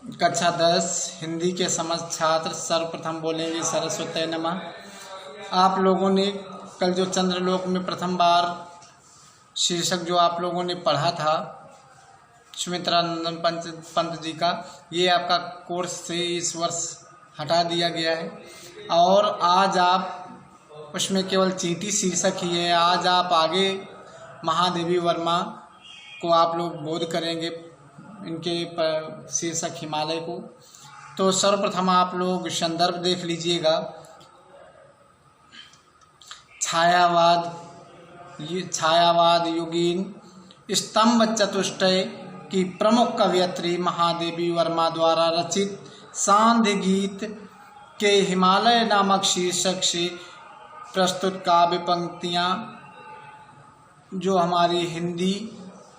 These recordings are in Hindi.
कक्षा 10 हिंदी के समस्त छात्र सर्वप्रथम बोलेंगे सरस्वती नमः। आप लोगों ने कल जो चंद्रलोक में प्रथम बार शीर्षक जो आप लोगों ने पढ़ा था सुमित्रानंदन पंत जी का, ये आपका कोर्स से इस वर्ष हटा दिया गया है और आज आप उसमें केवल चींटी शीर्षक ही है। आज आप आगे महादेवी वर्मा को आप लोग बोध करेंगे, इनके शीर्षक हिमालय को। तो सर्वप्रथम आप लोग संदर्भ देख लीजिएगा। छायावाद युगीन स्तंभ चतुष्टय की प्रमुख कवयित्री महादेवी वर्मा द्वारा रचित सांध्य गीत के हिमालय नामक शीर्षक से प्रस्तुत काव्य पंक्तियाँ जो हमारी हिंदी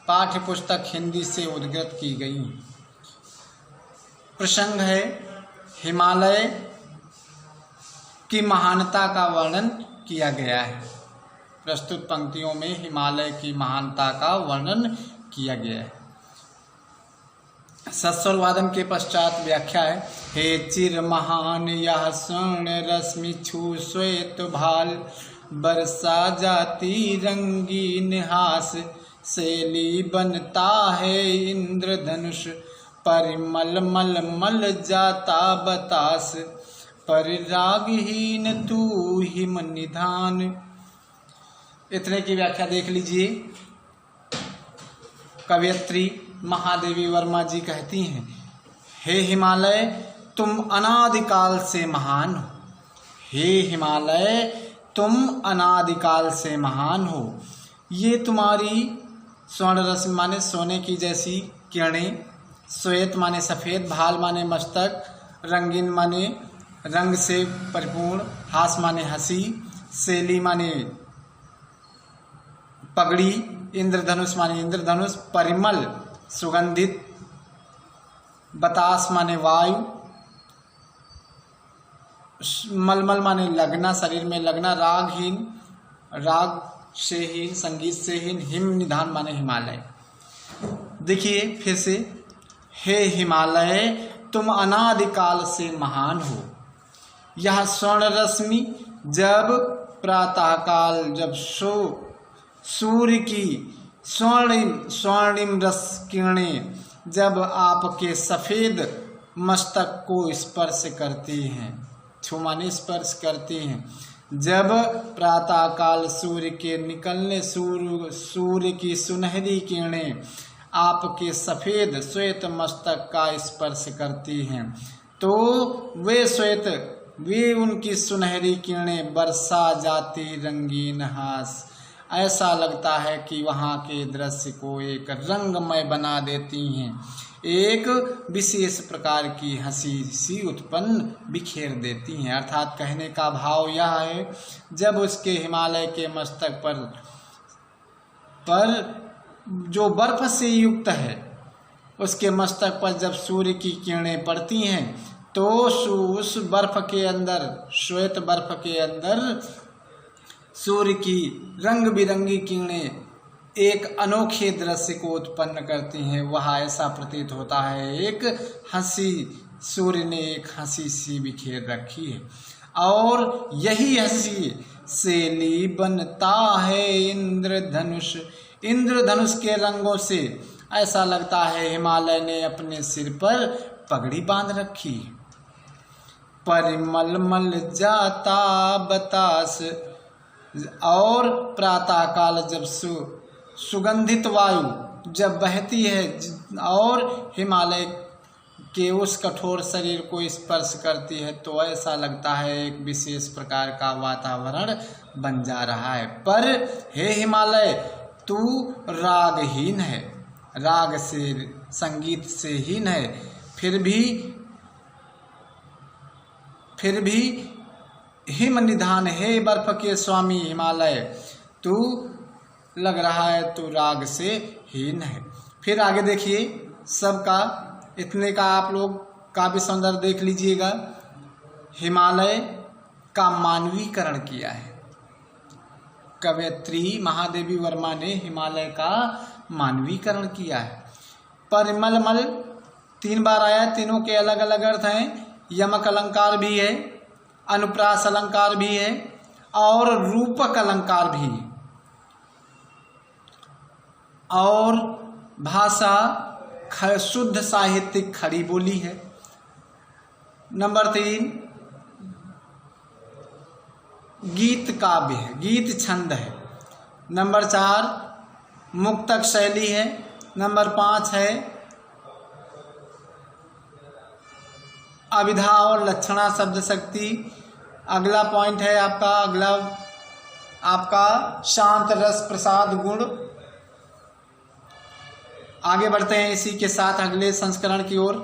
पाठ्य पुस्तक हिंदी से उद्धृत की गई। प्रसंग है हिमालय की महानता का वर्णन किया गया है। प्रस्तुत पंक्तियों में हिमालय की महानता का वर्णन किया गया है। सस्वर वादन के पश्चात व्याख्या है। हे चिर महान यह स्वर्ण रश्मि छू श्वेत भाल, बरसा जाती रंगीन हास, शैली बनता है इंद्रधनुष, परिमल मल मल जाता बतास, परिरागहीन तू हिम निधान। इतने की व्याख्या देख लीजिए। कवयित्री महादेवी वर्मा जी कहती हैं, हे हिमालय तुम अनादिकाल से महान हो। हे हिमालय तुम अनादिकाल से महान हो। ये तुम्हारी स्वर्ण रश्मि माने सोने की जैसी किरणें, श्वेत माने सफ़ेद, भाल माने मस्तक, रंगीन माने रंग से परिपूर्ण, हास माने हंसी, शैली माने पगड़ी, इंद्रधनुष माने इंद्रधनुष, परिमल सुगंधित, बतास माने वायु, मलमल माने लगना, शरीर में लगना, रागहीन राग से हीन, संगीत से हीन, हिम निधान माने हिमालय। देखिए फिर से, हे हिमालय तुम अनादिकाल से महान हो। यह स्वर्ण रश्मि जब प्रातःकाल, जब सूर्य की स्वर्णिम रस किरणें जब आपके सफ़ेद मस्तक को स्पर्श करती हैं, छू माने स्पर्श करती हैं, जब प्रातःकाल सूर्य के निकलने सूर्य की सुनहरी किरणें आपके सफ़ेद श्वेत मस्तक का स्पर्श करती हैं, तो वे उनकी सुनहरी किरणें बरसा जाती रंगीन हास, ऐसा लगता है कि वहाँ के दृश्य को एक रंगमय बना देती हैं, एक विशेष प्रकार की हंसी सी उत्पन्न बिखेर देती हैं। अर्थात कहने का भाव यह है, जब उसके हिमालय के मस्तक पर जो बर्फ से युक्त है, उसके मस्तक पर जब सूर्य की किरणें पड़ती हैं, तो उस बर्फ के अंदर, श्वेत बर्फ के अंदर सूर्य की रंग बिरंगी किरणें एक अनोखे दृश्य को उत्पन्न करती हैं। वह ऐसा प्रतीत होता है एक हंसी, सूर्य ने एक हंसी सी बिखेर रखी है और यही हंसी शैली बनता है इंद्रधनुष। इंद्रधनुष के रंगों से ऐसा लगता है हिमालय ने अपने सिर पर पगड़ी बांध रखी। परिमल मल जाता बतास, और प्रातःकाल जब सुगंधित वायु जब बहती है और हिमालय के उस कठोर शरीर को स्पर्श करती है, तो ऐसा लगता है एक विशेष प्रकार का वातावरण बन जा रहा है। पर हे हिमालय तू रागहीन है, राग से संगीत से हीन है, फिर भी हिम निधान, हे बर्फ के स्वामी हिमालय तू लग रहा है तू राग से हीन है। फिर आगे देखिए, सबका इतने का आप लोग काव्य सौंदर्य देख लीजिएगा। हिमालय का मानवीकरण किया है। कवयित्री महादेवी वर्मा ने हिमालय का मानवीकरण किया है। परिमल मल 3 बार आया है, तीनों के अलग अलग अर्थ हैं। यमक अलंकार भी है, अनुप्रास अलंकार भी है और रूपक अलंकार भी है। और भाषा शुद्ध साहित्यिक खड़ी बोली है। नंबर 3 गीत काव्य है, गीत छंद है। नंबर 4 मुक्तक शैली है। नंबर 5 है अभिधा और लक्षणा शब्द शक्ति। अगला पॉइंट है आपका शांत रस प्रसाद गुण। आगे बढ़ते हैं इसी के साथ अगले संस्करण की ओर।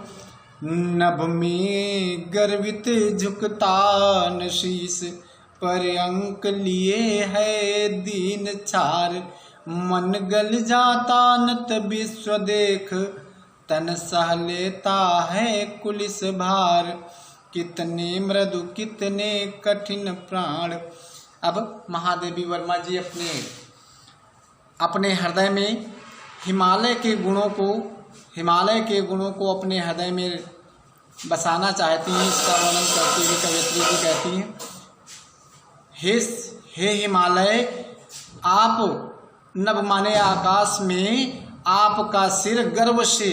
नभ में गर्वित झुकता न शीस, पर अंक लिए है दीन छार। मन गल जाता नत विश्व देख, तन सह लेता है कुलिस भार। कितने मृदु कितने कठिन प्राण। अब महादेवी वर्मा जी अपने हृदय में हिमालय के गुणों को अपने हृदय में बसाना चाहती हैं। इसका वर्णन करती हुई कवयित्री जी कहती हैं, हे हिमालय, आप नभ माने आकाश में आपका सिर गर्व से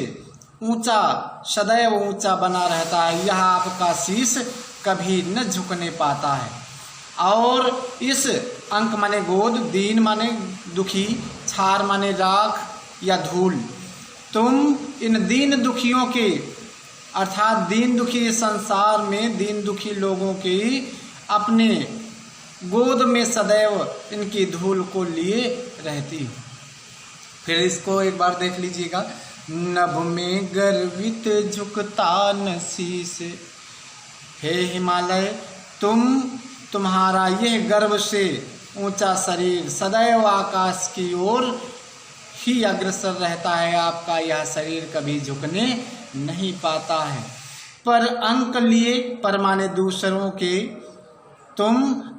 ऊंचा, सदैव ऊंचा बना रहता है। यह आपका शीश कभी न झुकने पाता है। और इस अंक माने गोद, दीन माने दुखी, छार माने राख या धूल, तुम इन दीन दुखियों के अर्थात दीन दुखी संसार में दीन दुखी लोगों की अपने गोद में सदैव इनकी धूल को लिए रहती हो। फिर इसको एक बार देख लीजिएगा। नभ में गर्वित झुकता न शीस। हे हिमालय, तुम्हारा यह गर्व से ऊंचा शरीर सदैव आकाश की ओर ही अग्रसर रहता है। आपका यह शरीर कभी झुकने नहीं पाता है। पर अंक लिए, पर माने दूसरों के, तुम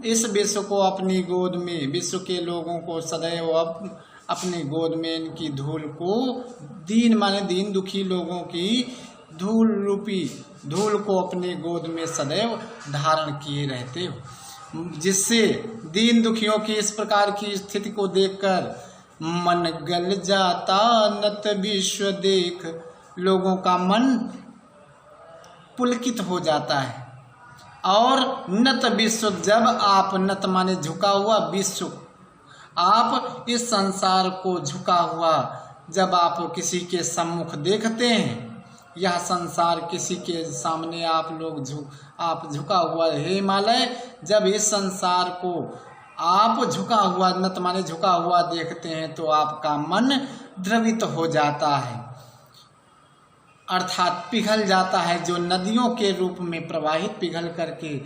इस विश्व को अपनी गोद में, विश्व के लोगों को सदैव अपनी गोद में इनकी धूल को, दीन माने दीन दुखी लोगों की धूल रूपी धूल को अपने गोद में सदैव धारण किए रहते हो। जिससे दीन दुखियों की इस प्रकार की स्थिति को देखकर मन गल जाता नत विश्व देख, लोगों का मन पुलकित हो जाता है। और नत विश्व, जब आप, नत माने झुका हुआ, विश्व, आप इस संसार को झुका हुआ जब आप किसी के सम्मुख देखते हैं, यह संसार किसी के सामने आप झुका हुआ, हे हिमालय, जब इस संसार को आप झुका हुआ, नत माने झुका हुआ देखते हैं तो आपका मन द्रवित हो जाता है, अर्थात पिघल जाता है। जो नदियों के रूप में प्रवाहित, पिघल करके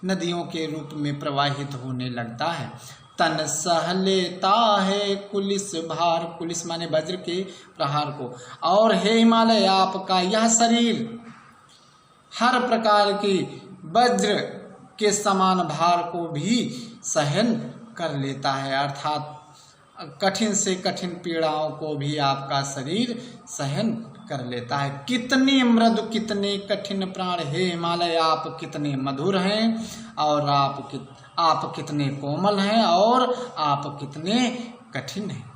नदियों के रूप में प्रवाहित होने लगता है। तन सह लेता है कुलिस भार, कुलिस माने वज्र के प्रहार को। और हे हिमालय, आपका यह शरीर हर प्रकार की वज्र के समान भार को भी सहन कर लेता है, अर्थात कठिन से कठिन पीड़ाओं को भी आपका शरीर सहन कर लेता है। कितने मृदु कितने कठिन प्राण, हे हिमालय, आप कितने मधुर हैं और आप कितने कोमल हैं और आप कितने कठिन हैं,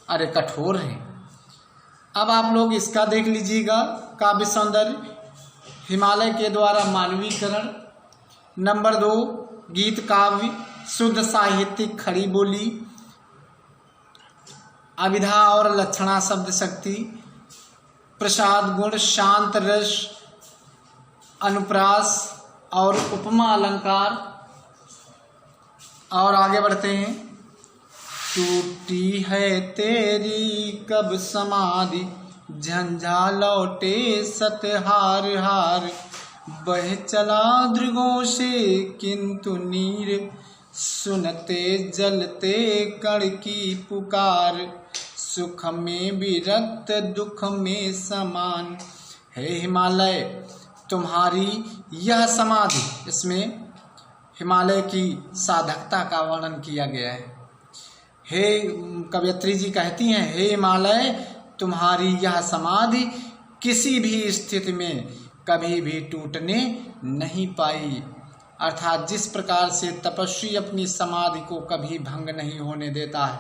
अरे कठोर हैं। अब आप लोग इसका देख लीजिएगा, काव्य सौंदर्य, हिमालय के द्वारा मानवीकरण। नंबर 2 गीत काव्य, शुद्ध साहित्यिक खड़ी बोली, अभिधा और लक्षणा शब्द शक्ति, प्रसाद गुण, शांत रस, अनुप्रास और उपमा अलंकार। और आगे बढ़ते हैं। टूटी है तेरी कब समाधि, झंझा लौटे सतहार हार। बह चला दृगों से किंतु नीर, सुनते जलते कण की पुकार। सुख में विरक्त दुख में समान। हे हिमालय, तुम्हारी यह समाधि, इसमें हिमालय की साधकता का वर्णन किया गया है। हे कवयित्री जी कहती हैं, हे हिमालय, तुम्हारी यह समाधि किसी भी स्थिति में कभी भी टूटने नहीं पाई। अर्थात जिस प्रकार से तपस्वी अपनी समाधि को कभी भंग नहीं होने देता है,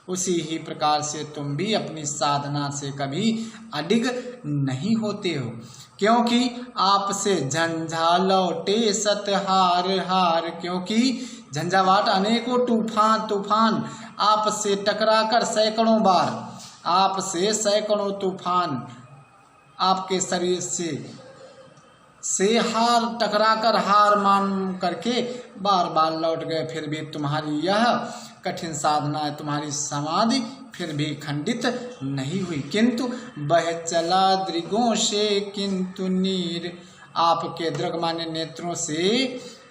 उसी ही प्रकार से तुम भी अपनी साधना से कभी अडिग नहीं होते हो, क्योंकि आपसे झंझा लौटे सत हार हार। क्योंकि झंझावाट अनेकों तूफान आपसे टकराकर सैकड़ों बार, आपसे सैकड़ों तूफान आपके शरीर से हार टकराकर हार मान करके बार बार लौट गए, फिर भी तुम्हारी यह कठिन साधना, तुम्हारी समाधि फिर भी खंडित नहीं हुई। किंतु बह चला दृगों से किंतु नीर। आपके दृगमान्य नेत्रों से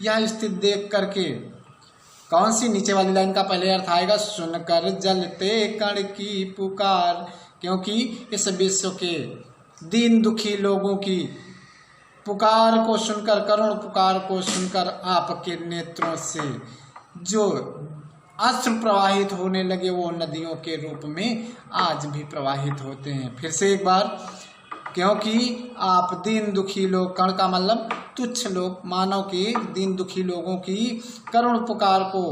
यह स्थिति देख करके, कौन सी नीचे वाली लाइन का पहले अर्थ आएगा, सुनकर जलते कण की पुकार। क्योंकि इस विश्व के दीन दुखी लोगों की पुकार को सुनकर, करुण पुकार को सुनकर आपके नेत्रों से जो अश्रु प्रवाहित होने लगे, वो नदियों के रूप में आज भी प्रवाहित होते हैं। फिर से एक बार, क्योंकि आप दीन दुखी लोग, कण का मतलब तुच्छ लोग, मानव के दीन दुखी लोगों की करुण पुकार को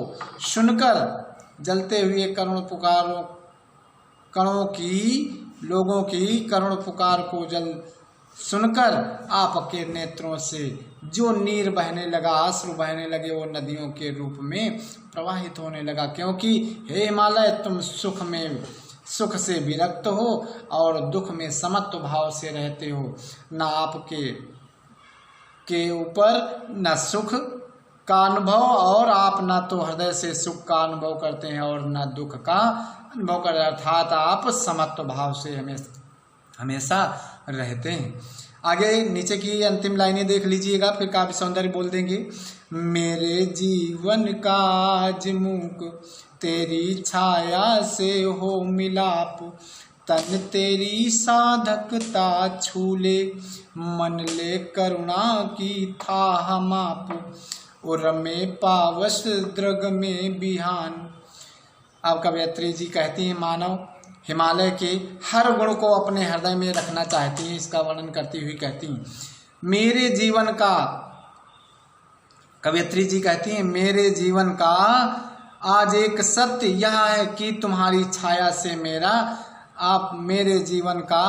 सुनकर, जलते हुए करुण पुकारों, कणों की लोगों की करुण पुकार को सुनकर आपके नेत्रों से जो नीर बहने लगा, अश्रु बहने लगे, वो नदियों के रूप में प्रवाहित होने लगा। क्योंकि हे हिमालय, तुम सुख से विरक्त हो और दुख में समत्व भाव से रहते हो। न आपके के ऊपर न सुख का अनुभव, और आप न तो हृदय से सुख का अनुभव करते हैं और न दुख का अनुभव करते हैं। अर्थात आप समत्व भाव से हमेशा रहते हैं। आगे नीचे की अंतिम लाइनें देख लीजिएगा, फिर काव्य सौंदर्य बोल देंगे। मेरे जीवन का आज मूक तेरी छाया से हो मिलाप, तन तेरी साधकता छूले, मन ले करुणा की था माप, उर में पावस द्रग में बिहान। अब कवयत्री जी कहती हैं, मानव हिमालय के हर गुण को अपने हृदय में रखना चाहती हैं। इसका वर्णन करती हुई कहती हैं, मेरे जीवन का, कवयत्री जी कहती हैं, मेरे जीवन का आज एक सत्य यह है कि तुम्हारी छाया से मेरे जीवन का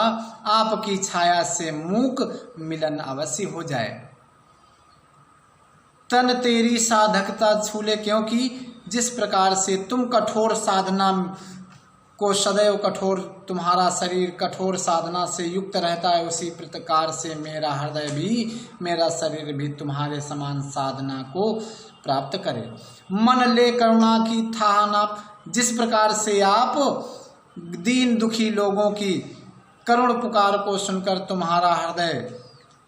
आपकी छाया से मूक मिलन अवश्य हो जाए। तन तेरी साधकता छूले। क्योंकि जिस प्रकार से तुम कठोर साधना को सदैव तुम्हारा शरीर कठोर साधना से युक्त रहता है, उसी प्रकार से मेरा हृदय भी, मेरा शरीर भी तुम्हारे समान साधना को प्राप्त करे। मन ले करुणा की था नाप। जिस प्रकार से आप दीन दुखी लोगों की करुण पुकार को सुनकर तुम्हारा हृदय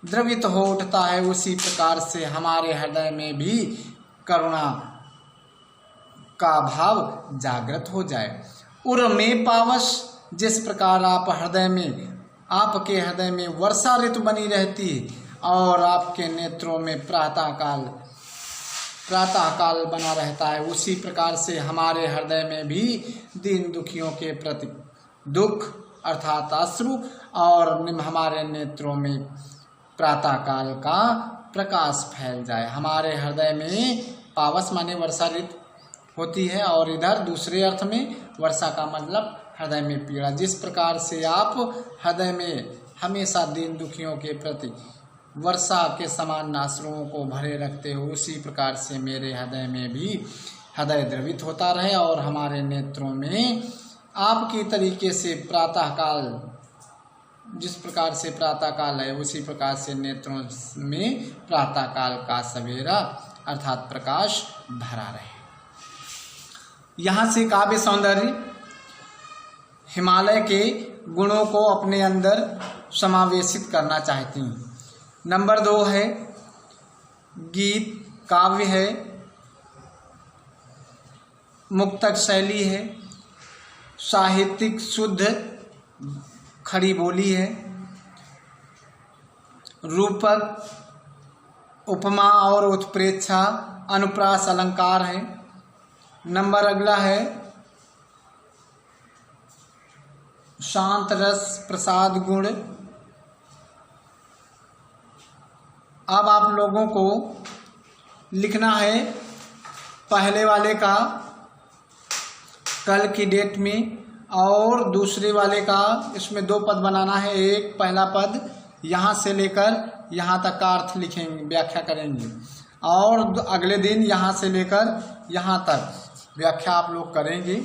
द्रवित हो उठता है, उसी प्रकार से हमारे हृदय में भी करुणा का भाव जागृत हो जाए। उर में पावस। जिस प्रकार आपके हृदय में वर्षा ऋतु बनी रहती है और आपके नेत्रों में प्रातःकाल बना रहता है, उसी प्रकार से हमारे हृदय में भी दीन दुखियों के प्रति दुख अर्थात अश्रु और हमारे नेत्रों में प्रातःकाल का प्रकाश फैल जाए। हमारे हृदय में पावस माने वर्षा ऋतु होती है, और इधर दूसरे अर्थ में वर्षा का मतलब हृदय में पीड़ा। जिस प्रकार से आप हृदय में हमेशा दीन दुखियों के प्रति वर्षा के समान अश्रुओं को भरे रखते हो, उसी प्रकार से मेरे हृदय में भी हृदय द्रवित होता रहे और हमारे नेत्रों में आपकी तरीके से प्रातःकाल, जिस प्रकार से प्रातःकाल है उसी प्रकार से नेत्रों में प्रातःकाल का सवेरा अर्थात प्रकाश भरा रहे। यहाँ से काव्य सौंदर्य हिमालय के गुणों को अपने अंदर समावेशित करना चाहती हैं। नंबर 2 है गीत, काव्य है, मुक्तक शैली है, साहित्यिक शुद्ध खड़ी बोली है, रूपक, उपमा और उत्प्रेक्षा, अनुप्रास अलंकार है। नंबर अगला है शांत रस प्रसाद गुण, अब आप लोगों को लिखना है पहले वाले का कल की डेट में, और दूसरे वाले का इसमें 2 पद बनाना है। एक पहला पद यहाँ से लेकर यहाँ तक का अर्थ लिखेंगे, व्याख्या करेंगे, और अगले दिन यहाँ से लेकर यहाँ तक व्याख्या आप लोग करेंगे।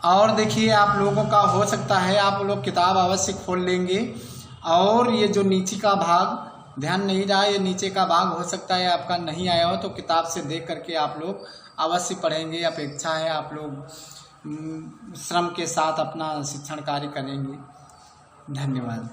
और देखिए आप लोगों का हो सकता है आप लोग किताब अवश्य खोल लेंगे, और ये जो नीचे का भाग ध्यान नहीं रहा, ये नीचे का भाग हो सकता है आपका नहीं आया हो, तो किताब से देख करके आप लोग अवश्य पढ़ेंगे। अपेक्षा है आप लोग श्रम के साथ अपना शिक्षण कार्य करेंगे। धन्यवाद।